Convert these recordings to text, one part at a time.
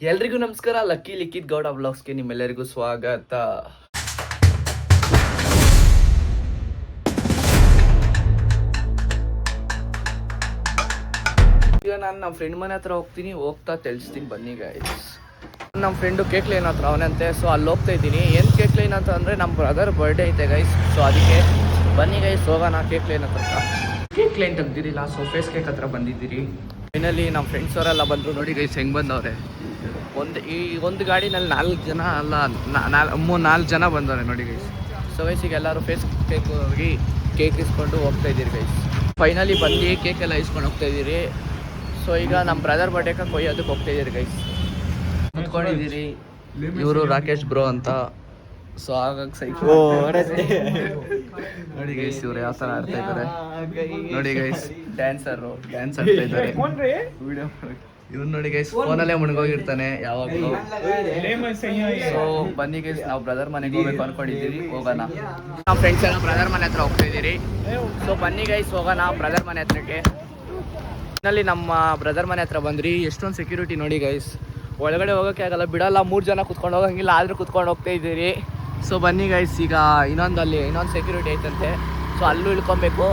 ಎಲ್ರಿಗೂ ನಮಸ್ಕಾರ. ಲಕ್ಕಿ ಲಿಖಿತ್ ಗೌಡ ವ್ಲಾಗ್ಸ್ಗೆ ನಿಮ್ಮೆಲ್ಲರಿಗೂ ಸ್ವಾಗತ. ಈಗ ನಾನು ನಮ್ಮ ಫ್ರೆಂಡ್ ಮನೆ ಹತ್ರ ಹೋಗ್ತೀನಿ, ಹೋಗ್ತಾ ತಿಳಿಸ್ತೀನಿ ಬನ್ನಿ ಗೈಸ್. ನಮ್ಮ ಫ್ರೆಂಡು ಕೇಕ್ ಲೈನ್ ಹತ್ರ ಅವನಂತೆ, ಸೊ ಅಲ್ಲಿ ಹೋಗ್ತಾ ಇದ್ದೀನಿ. ಏನು ಕೇಕ್ ಲೈನ್ ಅಂತ ಅಂದರೆ ನಮ್ಮ ಬ್ರದರ್ ಬರ್ಡೇ ಐತೆ ಗೈಸ್, ಸೊ ಅದಕ್ಕೆ ಬನ್ನಿ ಗೈಸ್ ಹೋಗೋಣ ಕೇಕ್ ಲೈನ್ ಹತ್ರ. ಕೇಕ್ ಲೈನ್ ತೆಗ್ದಿರಿಲ್ಲ, ಸೊ ಫೇಸ್ ಕೇಕ್ ಹತ್ರ ಬಂದಿದ್ದೀರಿ. ಫೈನಲಿ ನಮ್ಮ ಫ್ರೆಂಡ್ಸ್ ಅವರೆಲ್ಲ ಬಂದರು ನೋಡಿ ಗೈಸ್, ಹೆಂಗೆ ಬಂದವ್ರೆ. ಒಂದು ಗಾಡಿನಲ್ಲಿ 4 ಜನ ಅಲ್ಲ 4 ಜನ ಬಂದವ್ರೆ ನೋಡಿ ಗೈಸ್. ಸೊ ಗೈಸ್ ಈಗ ಎಲ್ಲರೂ ಫೇಸ್ ಕೇಕ್ ಹೋಗಿ ಕೇಕ್ ಇಸ್ಕೊಂಡು ಹೋಗ್ತಾ ಇದ್ದೀರಿ ಗೈಸ್. ಫೈನಲಿ ಬಂದು ಕೇಕ್ ಎಲ್ಲ ಇಸ್ಕೊಂಡು ಹೋಗ್ತಾ ಇದ್ದೀರಿ. ಸೊ ಈಗ ನಮ್ಮ ಬ್ರದರ್ ಬರ್ಡೇಗೆ ಕೊಯ್ಯೋದಕ್ಕೆ ಹೋಗ್ತಾ ಇದ್ದೀರಿ ಗೈಸ್. ಕುತ್ಕೊಂಡಿದ್ದೀರಿ. ಇವರು ರಾಕೇಶ್ ಬ್ರೋ ಅಂತ. ಸೊ ಹಾಗಾಗಿ ಸೈಕಲ್ ನೋಡಿ ಗೈಸ್, ಇವ್ರು ಯಾವ ಥರ ಆಡ್ತಾ ಇದ್ದಾರೆ ನೋಡಿ ಗೈಸ್. ಡ್ಯಾನ್ಸ್ ಆಡ್ತಾ ಇದ್ದಾರೆ. ಇವ್ನು ನೋಡಿ ಗೈಸ್ ಫೋನಲ್ಲೇ ಮುಳುಗೋಗಿರ್ತಾನೆ ಯಾವಾಗಲೂ. ಸೊ ಬನ್ನಿ ಗೈಸ್, ನಾವು ಬ್ರದರ್ ಮನೆಗೆ ಹೋಗ್ಬೇಕು ಅನ್ಕೊಂಡಿದ್ದೀರಿ, ಹೋಗೋಣ. ನಾವು ಫ್ರೆಂಡ್ಸ್ ಎಲ್ಲ ಬ್ರದರ್ ಮನೆ ಹತ್ರ ಹೋಗ್ತಾ ಇದ್ದೀರಿ. ಸೊ ಬನ್ನಿ ಗೈಸ್ ಹೋಗೋಣ ಬ್ರದರ್ ಮನೆ ಹತ್ರಕ್ಕೆ. ನಲ್ಲಿ ನಮ್ಮ ಬ್ರದರ್ ಮನೆ ಹತ್ರ ಬಂದ್ರಿ. ಎಷ್ಟೊಂದು ಸೆಕ್ಯೂರಿಟಿ ನೋಡಿ ಗೈಸ್, ಒಳಗಡೆ ಹೋಗೋಕ್ಕೆ ಆಗಲ್ಲ, ಬಿಡಲ್ಲ. 3 ಜನ ಕುತ್ಕೊಂಡು ಹೋಗಂಗಿಲ್ಲ, ಆದರೂ ಕುತ್ಕೊಂಡು ಹೋಗ್ತಾ ಇದ್ದೀರಿ. ಸೊ ಬನ್ನಿ ಗೈಸ್, ಈಗ ಇನ್ನೊಂದು ಸೆಕ್ಯೂರಿಟಿ ಐತಂತೆ, ಸೊ ಅಲ್ಲೂ ಇಳ್ಕೊಬೇಕು.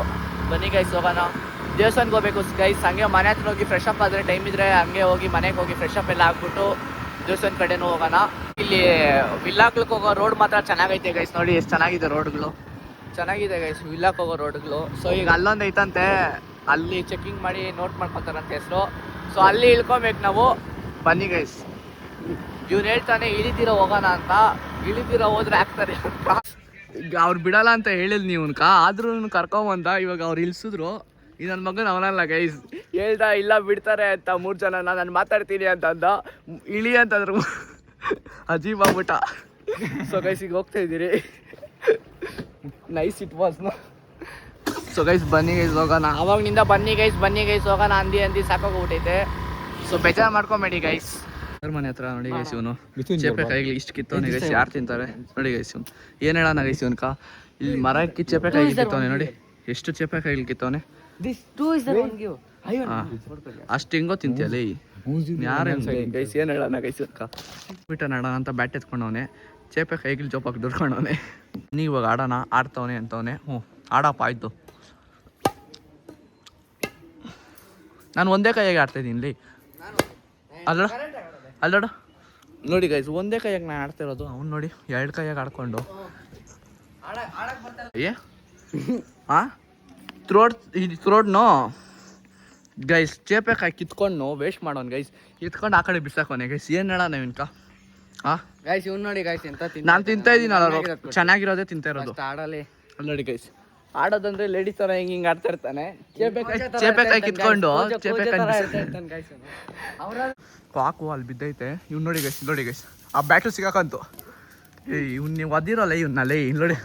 ಬನ್ನಿ ಗೈಸ್ ಹೋಗೋಣ. ದೇವಸ್ಥಾನಕ್ಕೆ ಹೋಗ್ಬೇಕು ಗೈಸ್. ಹಂಗೆ ಮನೆ ಹತ್ರ ಹೋಗಿ ಫ್ರೆಶ್ ಅಪ್ ಆದರೆ ಟೈಮ್ ಇದ್ರೆ ಹಂಗೆ ಹೋಗಿ ಮನೆಗೆ ಹೋಗಿ ಫ್ರೆಶ್ ಅಪ್ ಎಲ್ಲ ಹಾಕ್ಬಿಟ್ಟು ದೇವಸ್ಥಾನ ಕಡೆನೂ ಹೋಗೋಣ. ಇಲ್ಲಿ ವಿಲ್ಲಾಕ್ಲಿಕ್ಕೆ ಹೋಗೋ ರೋಡ್ ಮಾತ್ರ ಚೆನ್ನಾಗೈತೆ ಗೈಸ್. ನೋಡಿ ಎಷ್ಟು ಚೆನ್ನಾಗಿದೆ ರೋಡ್ಗಳು, ಚೆನ್ನಾಗಿದೆ ಗೈಸ್ ವಿಲ್ಲಾಕ್ ಹೋಗೋ ರೋಡ್ಗಳು. ಸೊ ಈಗ ಅಲ್ಲೊಂದು ಐತಂತೆ, ಅಲ್ಲಿ ಚೆಕಿಂಗ್ ಮಾಡಿ ನೋಟ್ ಮಾಡ್ಕೊತಾರಂತೆ ಹೆಸರು. ಸೊ ಅಲ್ಲಿ ಇಳ್ಕೊಬೇಕು ನಾವು. ಬನ್ನಿ ಗೈಸ್, ಇವ್ನು ಹೇಳ್ತಾನೆ ಇಳಿತೀರ ಹೋಗೋಣ ಅಂತ. ಇಳಿತೀರ ಹೋದ್ರೆ ಹಾಕ್ತಾರೆ ಅಂತ. ಈಗ ಅವ್ರು ಬಿಡಲ್ಲ ಅಂತ ಹೇಳಿದ್ ನೀವು ಆದ್ರೂ ಕರ್ಕೊಂಬಂದ. ಇವಾಗ ಅವ್ರು ಇಳಿಸಿದ್ರು. ಈ ನನ್ನ ಮಗನ ಅವನಲ್ಲ ಗೈಸ್, ಹೇಳ್ದ ಇಲ್ಲ ಬಿಡ್ತಾರೆ ಅಂತ 3 ಜನ. ನಾನು ಮಾತಾಡ್ತೀನಿ ಅಂತಂದ. ಇಳಿ ಅಂತಂದ್ರು, ಅಜೀಬ್ ಆಗ್ಬಿಟ್ಟ. ಸೊ ಗೈಸ್ ಈಗ ಹೋಗ್ತಾ ಇದ್ದೀರಿ. Nice it was. So guys ಬನ್ನಿ ಗೈಸ್ ಹೋಗೋಣ. ಅವಾಗನಿಂದ ಬನ್ನಿ ಗೈಸ್ ಹೋಗೋಣ ಅಂದಿ ಸಾಕೋಗ್ಬಿಟ್ಟೈತೆ. ಸೊ ಬೇಜಾರು ಮಾಡ್ಕೊಂಬೇಡಿ ಗೈಸ್. ಮನೆ ಹತ್ರ ನೋಡಿ ಗೈಸ್, ಇವನು ಚೇಪೆ ಕೈಗೆ ಇಷ್ಟು ಕಿತ್ತವನೆ ಗೈಸ್. ಯಾರು ತಿಂತಾರೆ ನೋಡಿ ಗೈಸ್. ಇವನು ಏನು ಹೇಳೋಣ ಗೈಸ್, ಇವನ್ಕ ಇಲ್ಲಿ ಮರಕ್ಕೆ ಚೇಪೆ ಕೈಗೆ ಕಿತ್ತವನೆ ನೋಡಿ, ಎಷ್ಟು ಚೇಪೆ ಕೈಗೆ ಕಿತ್ತವನೆ. ಅಷ್ಟು ಹೆಂಗೋ ತಿಂತೀಯಲ್ಲ ಯಾರು ಗೈಸ್. ಏನು ಹೇಳೋಣ ಗೈಸ್, ಬಿಟ್ಟ ನಡೋಣ ಅಂತ ಬ್ಯಾಟ್ ಎತ್ಕೊಂಡವನೆ, ಚೇಪೆ ಕೈಗೆ ಜೋಪಾಗಿ ದುಡ್ಕೊಂಡವನೆ. ನೀವು ಇವಾಗ ಆಡೋಣ ಆಡ್ತವನೆ ಅಂತವನೆ. ಆಡಪ್ಪ ಆಯ್ತು. ನಾನು ಒಂದೇ ಕೈಯಾಗೆ ಆಡ್ತಾಯಿದ್ದೀನಿ ಇಲ್ಲಿ. ಅಲ್ಲೋಡ ನೋಡಿ ಗೈಸ್, ಒಂದೇ ಕೈಯಾಗ ನಾನು ಆಡ್ತಾ ಇರೋದು. ಅವ್ನು ನೋಡಿ 2 ಕೈಯಾಗ ಆಡ್ಕೊಂಡು ಥ್ರೋಡ್ನು ಗೈಸ್. ಚೇಪೆ ಕಾಯಿ ಕಿತ್ಕೊಂಡು ವೇಸ್ಟ್ ಮಾಡೋನು ಗೈಸ್, ಕಿತ್ಕೊಂಡು ಆ ಕಡೆ ಬಿಸಾಕೋನೆ ಗೈಸ್. ಏನು ಹೇಳೋಣ ಇವ್ನ್ಕ ಗೈಸ್. ಇವ್ನು ನೋಡಿ ಗೈಸ್, ಎಂತ ನಾನು ತಿಂತಾ ಇದ್ದೀನಿ, ಚೆನ್ನಾಗಿರೋದೇ ತಿಂತಾ ಇರೋದು. ಆಡಲಿ ಅಲ್ಲಿ ನೋಡಿ ಗೈಸ್, ಆಡೋದಂದ್ರೆ ಲೇಡೀಸ್ ಥರ ಹಿಂಗೆ ಆಡ್ತಾ ಇರ್ತಾನೆ. ಚೇಪೆ ಕಾಯಿ ಕಿತ್ಕೊಂಡು ಚೇಪೆ ಕಾಕು ಅಲ್ಲಿ ಬಿದ್ದೈತೆ. ಇವ್ನು ನೋಡಿ ಗೈಸ್, ಆ ಬ್ಯಾಟು ಸಿಗಾಕಂತು. ಇವ್ನು ನೀವು ಒದಿರೋಲ್ಲ ಇವ್ನಲ್ಲಿ. ಇಲ್ಲಿ ನೋಡಿ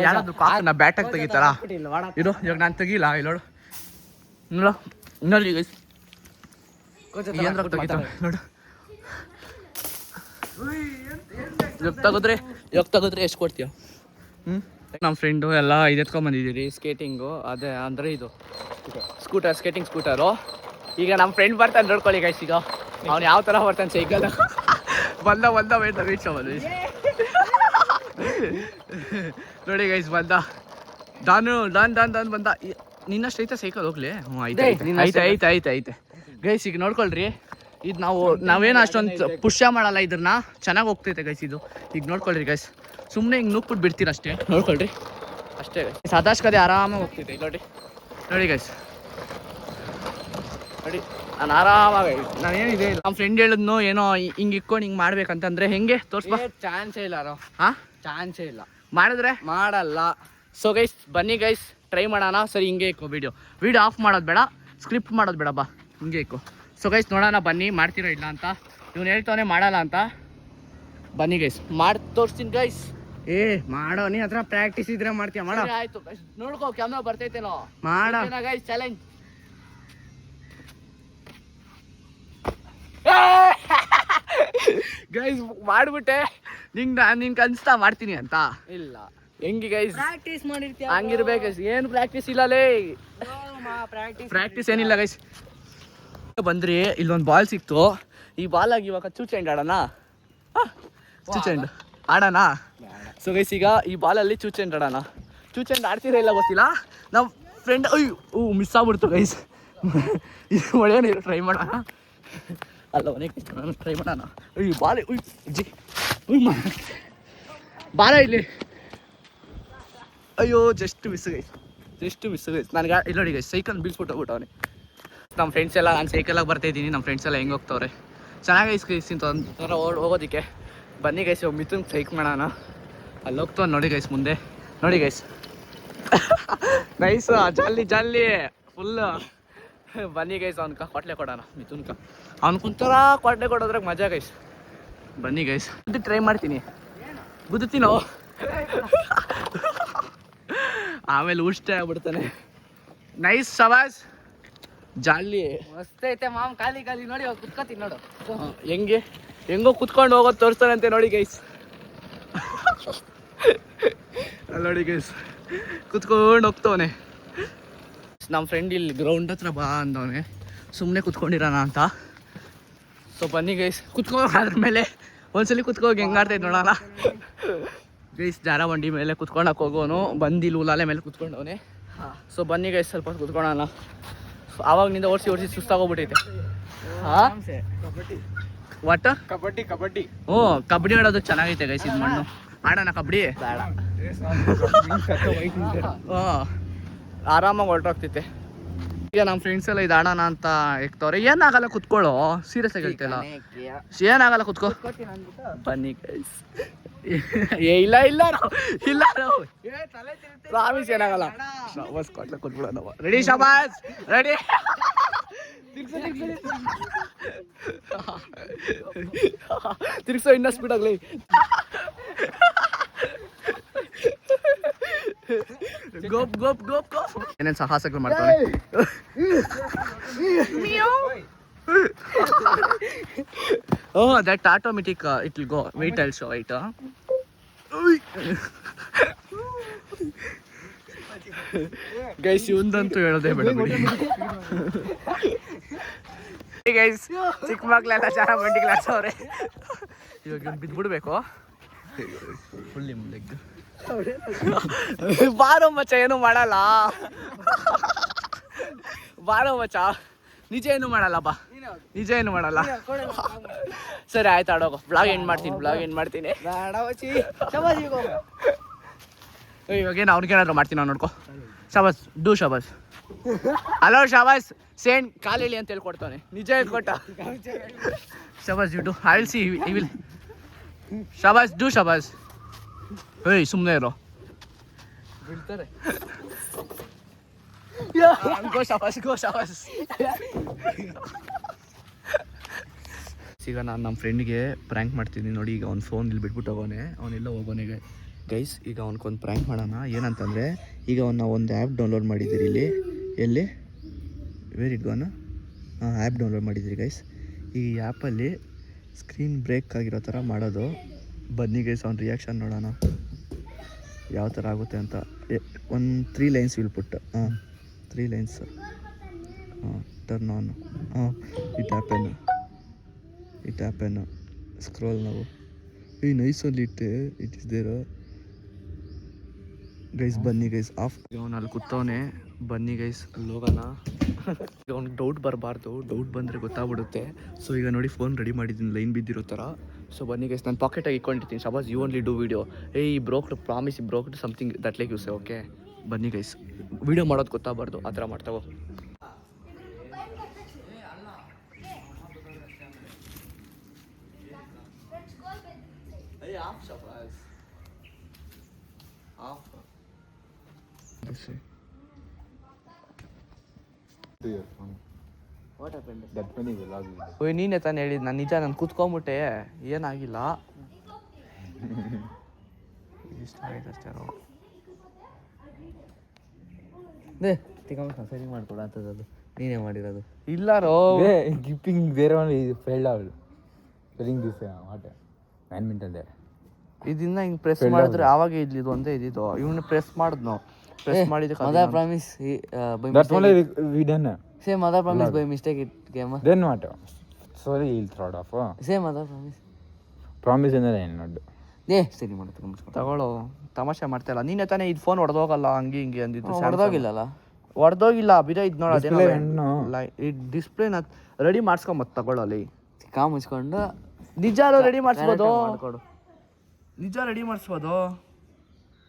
ಯಾರಾದ್ರು ಕಾಕನ್ನ ಬ್ಯಾಟಾಗಿ ತೆಗಿತಾರ ಇರು. ಇವಾಗ ನಾನು ತೆಗಿಲ್ಲ. ಇಲ್ಲಿ ನೋಡಿ ಗೈಸ್, ಏನ್ರಾಗ ತೆಗಿತಾರ ನೋಡು. ಇವಾಗ ತೆಗೆದ್ರೆ ಎಷ್ಟು ಕೊಡ್ತೀಯ? ನಮ್ಮ ಫ್ರೆಂಡು ಎಲ್ಲ ಎತ್ಕೊಂಡ್ಬಂದಿದ್ದೀರಿ ಸ್ಕೇಟಿಂಗು. ಅದೇ ಅಂದರೆ ಇದು ಸ್ಕೇಟಿಂಗ್ ಸ್ಕೂಟರು. ಈಗ ನಮ್ಮ ಫ್ರೆಂಡ್ ಬರ್ತಾನೆ ನೋಡ್ಕೊಳ್ಳಿ ಗೈಸ್. ಈಗ ಅವ್ನು ಯಾವ ಥರ ಬರ್ತಾನೆ ಸೈಕಲ್ ಬಂದ ವೇಟ್ ನೋಡಿ ಗೈಸ್. ಬಂದ ಡಾನ್ ಬಂದ. ನಿನ್ನಷ್ಟು ಐತೆ ಸೈಕಲ್ ಹೋಗ್ಲಿ. ಐತೆ ಗೈಸ್. ಈಗ ನೋಡ್ಕೊಳ್ರಿ, ಇದು ನಾವೇನು ಅಷ್ಟೊಂದು ಪುಷ್ಯ ಮಾಡಲ್ಲ, ಇದನ್ನ ಚೆನ್ನಾಗಿ ಹೋಗ್ತೈತೆ ಗೈಸ್. ಇದು ಈಗ ನೋಡ್ಕೊಳ್ರಿ ಗೈಸ್, ಸುಮ್ಮನೆ ಹಿಂಗೆ ನುಗ್ಬಿಟ್ಟು ಬಿಡ್ತೀರ ಅಷ್ಟೇ. ನೋಡ್ಕೊಳ್ರಿ ಅಷ್ಟೇ ಗೈಸ್. ಸದಾಶ್ ಕದೆ ಆರಾಮಾಗಿ ಹೋಗ್ತೈತೆ. ನೋಡಿ ಗೈಸ್, ನೋಡಿ ನಾನು ಆರಾಮಾಗಿ. ನಾನೇನಿದೆ ನಮ್ಮ ಫ್ರೆಂಡ್ ಹೇಳಿದ್ನು ಏನೋ ಹಿಂಗೆ ಇಕ್ಕೊಂಡು ಹಿಂಗೆ ಮಾಡ್ಬೇಕಂತಂದ್ರೆ ಹೆಂಗೆ ತೋರಿಸ್ಬಾ. ಚಾನ್ಸೇ ಇಲ್ಲ ಚಾನ್ಸೇ ಇಲ್ಲ. ಮಾಡಿದ್ರೆ ಮಾಡಲ್ಲ. ಸೊ ಗೈಸ್ ಬನ್ನಿ ಗೈಸ್, ಟ್ರೈ ಮಾಡೋಣ. ಸರಿ ಹಿಂಗೆ ಇಕ್ಕೋ. ವಿಡಿಯೋ ಆಫ್ ಮಾಡೋದು ಬೇಡ, ಸ್ಕ್ರಿಪ್ಟ್ ಮಾಡೋದು ಬೇಡ, ಬಾ ಹಿಂಗೆ ಇಕ್ಕೋ. ಸೊ ಗೈಸ್ ನೋಡೋಣ ಬನ್ನಿ, ಮಾಡ್ತೀರೋ ಇಲ್ಲ ಅಂತ. ಇವ್ನು ಹೇಳ್ತಾನೆ ಮಾಡಲ್ಲ ಅಂತ. ಬನ್ನಿ ಗೈಸ್, ಮಾಡಿ ತೋರಿಸ್ತೀನಿ ಗೈಸ್. ಮಾಡೋ, ನೀ ಹತ್ರ ಪ್ರಾಕ್ಟೀಸ್ ಇದ್ರೆ ಮಾಡ್ತೀಯ. ಮಾಡೋ ಆಯ್ತು ನೋಡ್ಕೋ, ಕ್ಯಾಮ್ರಾ ಬರ್ತೈತೇನೋ. ಮಾಡ ಗೈಸ್ ಚಾಲೆಂಜ್. ಗೈಸ್ ಮಾಡ್ಬಿಟ್ಟೆ. ನಿಂಗೆ ಅನ್ಸ್ತಾ ಮಾಡ್ತೀನಿ ಅಂತ? ಇಲ್ಲ. ಹೆಂಗೆ ಗೈಸ್ ಪ್ರಾಕ್ಟೀಸ್ ಮಾಡಿರ್ತೀಯ, ಹಂಗಿರ್ಬೇಕು. ಏನು ಪ್ರಾಕ್ಟೀಸ್ ಇಲ್ಲಲೇ. ಪ್ರಾಕ್ಟೀಸ್ ಏನಿಲ್ಲ ಗೈಸ್. ಬಂದ್ರಿ, ಇಲ್ಲೊಂದು ಬಾಲ್ ಸಿಕ್ತು. ಈ ಬಾಲಾಗಿ ಇವಾಗ ಚೂಚೆಂಡ್ ಆಡೋಣ ಚೂಚೆಂಡ್ ಆಡೋಣ ಸೊ ಗೈಸ್ ಈಗ ಈ ಬಾಲಲ್ಲಿ ಚೂಚೆಂಡ್ ಆಡೋಣ ಚೂಚೆಂಡ್ ಆಡ್ತೀರಾ ಇಲ್ಲ ಗೊತ್ತಿಲ್ಲ ನಮ್ಮ ಫ್ರೆಂಡ್ ಅಯ್ಯೋ ಮಿಸ್ ಆಗ್ಬಿಡ್ತು ಗೈಸ್ ಇದು ಒಳ್ಳೆಯ ಟ್ರೈ ಮಾಡೋಣ ಅಲ್ಲ ಒಳ್ಳೆ ಟ್ರೈ ಮಾಡೋಣ ಅಯ್ಯೋ ಬಾಲೆ ಜಿ ಬಾಲ ಇಲ್ಲಿ ಅಯ್ಯೋ ಜಸ್ಟ್ ಮಿಸ್ ಗೈಸ್ ನನಗೆ ಇಲ್ಲಿ ನೋಡಿ ಗೈಸ್ ಸೈಕಲ್ ಬೀಳ್ಸ್ಬಿಟ್ಟು ಹೋಗ್ಬಿಟ್ಟವನೆ ನಮ್ಮ ಫ್ರೆಂಡ್ಸ್ ಎಲ್ಲ ನಾನು ಸೈಕಲಾಗಿ ಬರ್ತಾಯಿದ್ದೀನಿ ನಮ್ಮ ಫ್ರೆಂಡ್ಸ್ ಎಲ್ಲ ಹೆಂಗೆ ಹೋಗ್ತವ್ರೆ ಚೆನ್ನಾಗಿ ಇಸ್ಕಿಂತ ಒಂಥರ ಹೋಗೋದಕ್ಕೆ ಬನ್ನಿ ಗೈಸ್ ಮಿಥುನ್ ಸೈಕ್ ಮಾಡೋಣ ಅಲ್ಲಿ ಹೋಗ್ತಾವ ನೋಡಿ ಗೈಸ್ ಮುಂದೆ ನೋಡಿ ಗೈಸ್ ಗೈಸ್ ಜಲ್ಲಿ ಫುಲ್ಲು ಬನ್ನಿ ಗೈಸ್ ಅವ್ನ್ಕ ಕೊಟ್ಲೆ ಕೊಡೋಣ ಮಿಥುನ್ಕ ಅವ್ನು ಕುಂತರ ಕೊಟ್ಲೆ ಕೊಡೋದ್ರಾಗ ಮಜಾ ಗೈಸ್ ಬನ್ನಿ ಗೈಸ್ ಅದು ಟ್ರೈ ಮಾಡ್ತೀನಿ ಗುದ್ದುತ್ತೀನೋ ಆಮೇಲೆ ಉಷ್ಟೇ ಆಗ್ಬಿಡ್ತಾನೆ ನೈಸ್ ಶಬಾಸ್ ಜಾಲಿ ಮಸ್ತ್ ಐತೆ ಮಾಮ್ ಖಾಲಿ ನೋಡಿ ಕುತ್ಕೋತೀನಿ ನೋಡು ಹೆಂಗೋ ಕುತ್ಕೊಂಡು ಹೋಗೋದು ತೋರಿಸ್ತಾನಂತೆ ನೋಡಿ ಗೈಸ್ ನೋಡಿ ಗೈಸ್ ಕುತ್ಕೊಂಡು ಹೋಗ್ತವನೆ ನಮ್ಮ ಫ್ರೆಂಡ್ ಇಲ್ಲಿ ಗ್ರೌಂಡ್ ಹತ್ರ ಬಾ ಅಂದವನೆ ಸುಮ್ಮನೆ ಕುತ್ಕೊಂಡಿರೋಣ ಅಂತ ಸೊ ಬನ್ನಿ ಗೈಸ್ ಅದ್ರ ಮೇಲೆ ಒಂದ್ಸಲಿ ಕುತ್ಕೋಗಿ ಹೆಂಗಾಡ್ತೈತೆ ನೋಡೋಣ ಗೈಸ್ ಜಾರ ಬಂಡಿ ಮೇಲೆ ಕುತ್ಕೊಳಕ್ಕೆ ಹೋಗೋನು ಬಂದು ಲೂಲಾಲೆ ಮೇಲೆ ಕುತ್ಕೊಂಡವನೆ ಸೊ ಬನ್ನಿ ಗೈಸ್ ಸ್ವಲ್ಪ ಕುತ್ಕೊಳ್ಳೋಣ ಆವಾಗನಿಂದ ಓಡಿಸಿ ಸುಸ್ತಾಗೋಗ್ಬಿಟ್ಟೈತೆ ವಾಟ ಕಬಡ್ಡಿ ಹ್ಞೂ ಕಬಡ್ಡಿ ಆಡೋದು ಚೆನ್ನಾಗೈತೆ ಗೈಸ್ ಇದು ಮಣ್ಣು ಆಡೋಣ ಕಬಡ್ಡಿ ಬೇಡ ಆರಾಮಾಗಿ ಹೊರಟೋಗ್ತೈತೆ ಈಗ ನಮ್ಮ ಫ್ರೆಂಡ್ಸ್ ಎಲ್ಲ ಇದು ಆಡೋಣ ಅಂತ ಇಕ್ತವ್ರೆ ಏನಾಗಲ್ಲ ಕುತ್ಕೊಳ್ಳೋ ಸೀರಿಯಸ್ ಆಗಿ ಹೇಳ್ತಿಲ್ಲ ಏನಾಗಲ್ಲ ಕುತ್ಕೋ ಬನ್ನಿ ಗೈಸ್ ಇಲ್ಲ ಪ್ರಾಮಿಸ್ ಏನಾಗಲ್ಲ ಶಾಬಾಸ್ ಕೊಟ್ಲೆ ಕುತ್ಬಿಡೋಣ ರೆಡಿ ಶಾಬಾಸ್ ರೆಡಿ ತಿರ್ಗ್ಸೋ ಇನ್ನೂ ಸ್ಪೀಡ್ ಆಗಲಿ ಗೋಪ್ ಏನೇನು ಸಾಹಸಗಳು ಮಾಡ್ತಾನೆ Oh, that automatic, it will go. Wait, I'll show it. Guys, ಇವಂದಂತೂ ಹೇಳೋದೇ ಬೇಡ ಬಿಡಿ ಗೈಸ್ ಚಿಕ್ಕ ಮಕ್ಳೆಲ್ಲ ಚೆನ್ನಾಗಿ ಬಂಡಿಗೆ ಆಡ್ಸವ್ರೆ ಇವಾಗ ಬಿದ್ದುಬಿಡ್ಬೇಕು ಫುಲ್ಲಿ ಲೆಗ್ ಬಾರೋ ಮಚ್ಚ ಏನು ಮಾಡಲ್ಲ ಬಾರೋ ಮಚ್ಚ ನಿಜ ಏನು ಮಾಡಲ್ಲ ಬಾ ನಿಜ ಏನು ಮಾಡಲ್ಲ ಸರಿ ಆಯ್ತು ಆಡೋಗೋ ಬ್ಲಾಗ್ ಎಂಡ್ ಮಾಡ್ತೀನಿ ಇವಾಗೇನು ಅವ್ನಿಗೇನಾದ್ರು ಮಾಡ್ತೀನಿ ನಾವು ನೋಡ್ಕೊ ಶಾಬಾಸ್ ಹಲೋ ಶಾಬಾಸ್ ಸೇನ್ ಕಾಲೇಳಿ ಅಂತ ಹೇಳ್ಕೊಡ್ತಾನೆ ನಿಜ ಹೇಳ್ಕೊಟ್ಟ ಶಾಬಾಸ್ you do I will see I will ಶಾಬಾಸ್ ಏಯ್ ಸುಮ್ಮನೆ ಇರೋ ಬಿಡ್ತಾರೆ ಗೋ ಶಾಬಾಸ್ ಈಗ ನಾನು ನಮ್ಮ ಫ್ರೆಂಡ್ಗೆ ಪ್ರ್ಯಾಂಕ್ ಮಾಡ್ತಿದ್ದೀನಿ ನೋಡಿ ಈಗ ಅವ್ನು ಫೋನ್ ಇಲ್ಲಿ ಬಿಟ್ಬಿಟ್ಟು ಹೋಗೋನೆ ಅವನೆಲ್ಲ ಹೋಗೋನೆ ಗೈಸ್ ಈಗ ಅವ್ನಿಗೊಂದು ಪ್ರ್ಯಾಂಕ್ ಮಾಡೋಣ ಏನಂತಂದರೆ ಈಗ ಅವನ್ನ ಒಂದು ಆ್ಯಪ್ ಡೌನ್ಲೋಡ್ ಮಾಡಿದ್ದೀರಿ ಇಲ್ಲಿ ಎಲ್ಲಿ ವೇರ್ ಇಟ್ ಗೋನ ಆ್ಯಪ್ ಡೌನ್ಲೋಡ್ ಮಾಡಿದ್ದೀರಿ ಗೈಸ್ ಈ ಆ್ಯಪಲ್ಲಿ ಸ್ಕ್ರೀನ್ ಬ್ರೇಕ್ ಆಗಿರೋ ಥರ ಮಾಡೋದು ಬನ್ನಿ ಗೈಸ್ ಅವ್ನ ರಿಯಾಕ್ಷನ್ ನೋಡೋಣ ಯಾವ ಥರ ಆಗುತ್ತೆ ಅಂತ ಒಂದು 3 lines will put 3 lines turn on it happen scroll ನಾವು ಈ ನೈಸ್ ಅಲ್ಲಿ ಇಟ್ ಇಸ್ ದೇರ್ ಗೈಸ್ ಬನ್ನಿ ಗೈಸ್ ಆಫ್ ಅವನು ಅಲ್ಲಿ ಕೂತವನೆ ಬನ್ನಿ ಗೈಸ್ ಅಲ್ಲಿ ಹೋಗೋಣ ಅವ್ನಿಗೆ ಡೌಟ್ ಬರಬಾರ್ದು ಡೌಟ್ ಬಂದರೆ ಗೊತ್ತಾಗ್ಬಿಡುತ್ತೆ ಸೊ ಈಗ ನೋಡಿ ಫೋನ್ ರೆಡಿ ಮಾಡಿದ್ದೀನಿ ಲೈನ್ ಬಿದ್ದಿರೋ ಥರ ಸೊ ಬನ್ನಿ ಗೈಸ್ ನಾನು ಪಾಕೆಟಾಗಿ ಇಟ್ಕೊಂಡಿರ್ತೀನಿ suppose you only do video ಈ broked promise broked something that like you say okay ಬನ್ನಿ ಗೈಸ್ ವಿಡಿಯೋ ಮಾಡೋದು ಗೊತ್ತಾಗಬಾರ್ದು ಆ ಥರ ಮಾಡ್ತಾವೋ ಓಯ್ ನೀನೇ ತಾನು ಹೇಳಿದ್ ನಾನು ನಿಜ ನಾನು ಕೂತ್ಕೊಂಬಿಟ್ಟೆ ಏನಾಗಿಲ್ಲ ಇಷ್ಟ ಆಯ್ತಷ್ಟೇ ಸರಿ ಮಾಡ್ಕೊಡ ಅಂತದ್ದು ನೀನೇ ಮಾಡಿರೋದು ಇಲ್ಲಾರೋ ಗಿಫ್ಟಿಂಗ್ ಬೇರೆ ಫೇಲ್ಡ್ ಅವಳು ಫೀಲಿಂಗ್ ದಿಸ್ ವಾಟ್ 9 ಮಿನಿಟಲ್ಲೇ ಇದನ್ನ ಹಿಂಗೆ ಪ್ರೆಸ್ ಮಾಡಿದ್ರೆ ಆವಾಗ ಇದ್ಲಿದ್ದು ಒಂದೇ ಇದ್ದಿದ್ದು ಇವನ್ನ ಪ್ರೆಸ್ ಮಾಡಿದ್ನು ಪ್ರೆಸ್ ಮಾಡಿದ್ದಕ್ಕೆ mother promise that's only we done same mother promise by mistake it game then what sorry ಇಲ್ಲಿ ಥ್ರಾಡ್ ಆಫ್ ಸೇಮ್ ಅದ ಪ್ರಾಮಿಸ್. ಪ್ರಾಮಿಸ್ ಅಂದರೆ ಏನು ನೋಡು. ಸರಿ ಮಾಡುತ್ತೆ ತಗೊಳ್ಳೋ, ತಮಾಷೆ ಮಾಡ್ತಾಯಿಲ್ಲ. ನೀನೇ ತಾನೇ ಇದು ಫೋನ್ ಹೊಡೆದೋಗಲ್ಲ ಹಂಗೆ ಹಿಂಗೆ ಅಂದಿದ್ದು. ಹೊಡೆದೋಗಿಲ್ಲಲ್ಲ, ಹೊಡೆದೋಗಿಲ್ಲ ಬಿಡ. ಇದು ನೋಡು Display ಹಣ್ಣು. ಈ ಡಿಸ್ಪ್ಲೇನ ರೆಡಿ ಮಾಡಿಸ್ಕೊಂಬತ್ತು ತಗೊಳ್ಳಲ್ಲಿ. ಕಾ ಮುಚ್ಕೊಂಡು ನಿಜ ರೆಡಿ ಮಾಡಿಸ್ಬೋದು, ಮಾಡ್ಕೊಡು. ನಿಜ ರೆಡಿ ಮಾಡಿಸ್ಬೋದು.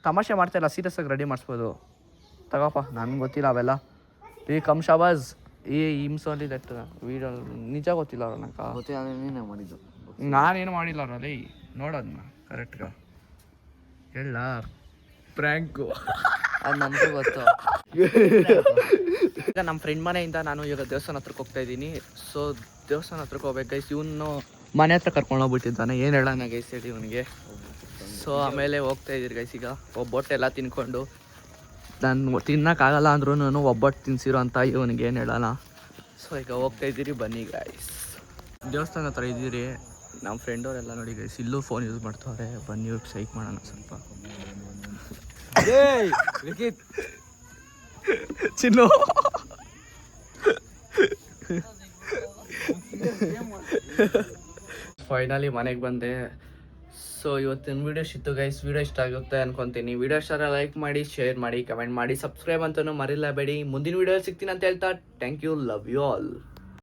ತಮಾಷೆ ಮಾಡ್ತಾಯಿಲ್ಲ, ಸೀರಿಯಸ್ ಆಗಿ ರೆಡಿ ಮಾಡಿಸ್ಬೋದು. ತಗೋಪ್ಪ, ನನಗೆ ಗೊತ್ತಿಲ್ಲ ಅವೆಲ್ಲ. ಈ ಕಮ್ ಶಾಬಾಜ್ ಈ ಹಿಮ್ಸೋಲಿ ದಟ್ ವೀಡಿಯೋ ನಿಜ ಗೊತ್ತಿಲ್ಲ ಅವ್ರ ನನಗೆ. ಗೊತ್ತಿಲ್ಲ, ನೀನೇ ಮಾಡಿದ್ದು. ನಾನೇನು ಮಾಡಿಲ್ಲ ಅವ್ರಲ್ಲಿ, ನೋಡೋದನ್ನ ಕರೆಕ್ಟ್ಗ ಹೇಳ ಪ್ರ್ಯಾಂಕು. ಅದು ನನಗೂ ಗೊತ್ತು. ಈಗ ನಮ್ಮ ಫ್ರೆಂಡ್ ಮನೆಯಿಂದ ನಾನು ಈಗ ದೇವಸ್ಥಾನ ಹತ್ರಕ್ಕೆ ಹೋಗ್ತಾ ಇದ್ದೀನಿ. ಸೊ ದೇವಸ್ಥಾನ ಹತ್ರಕ್ಕೆ ಹೋಗ್ಬೇಕು ಗೈಸ್. ಇವನು ಮನೆ ಹತ್ರ ಕರ್ಕೊಂಡು ಹೋಗ್ಬಿಟ್ಟಿದ್ದಾನೆ. ಏನು ಹೇಳೋಣ ಗೈಸ್ ಹೇಳಿ ಇವನಿಗೆ. ಸೊ ಆಮೇಲೆ ಹೋಗ್ತಾ ಇದ್ದೀರಿ ಗೈಸ್. ಈಗ ಒಬ್ಬಟ್ಟೆಲ್ಲ ತಿನ್ಕೊಂಡು, ನಾನು ತಿನ್ನೋಕ್ಕಾಗಲ್ಲ ಅಂದ್ರೂ ನಾನು ಒಬ್ಬಟ್ಟು ತಿನ್ಸಿರೋ ಅಂತ ಇವನಿಗೆ ಏನು ಹೇಳೋಣ. ಸೊ ಈಗ ಹೋಗ್ತಾ ಇದ್ದೀರಿ, ಬನ್ನಿ ಗೈಸ್. ದೇವಸ್ಥಾನ ಹತ್ರ ಇದ್ದೀರಿ. ನಮ್ಮ ಫ್ರೆಂಡವರೆಲ್ಲ ನೋಡಿ ಗೈಸ್ ಇಲ್ಲೂ ಫೋನ್ ಯೂಸ್ ಮಾಡ್ತಾವ್ರೆ. ಬನ್ನಿ ಇವ್ರಿಗೆ ಸೈಕ್ ಮಾಡೋಣ ಸ್ವಲ್ಪ. ಚಿನ್ನು ಫೈನಲಿ ಮನೆಗೆ ಬಂದೆ. ಸೊ ಇವತ್ತಿನ ವೀಡಿಯೋ ಇತ್ತು ಗೈಸ್. ವೀಡಿಯೋ ಇಷ್ಟ ಆಗುತ್ತೆ ಅನ್ಕೊತೀನಿ. ವೀಡಿಯೋ ಇಷ್ಟ ಲೈಕ್ ಮಾಡಿ, ಶೇರ್ ಮಾಡಿ, ಕಮೆಂಟ್ ಮಾಡಿ, ಸಬ್ಸ್ಕ್ರೈಬ್ ಅಂತಲೂ ಮರಿಲೇಬೇಡಿ. ಮುಂದಿನ ವೀಡಿಯೋ ಸಿಗ್ತೀನಿ ಅಂತ ಹೇಳ್ತಾ thank you, love you all.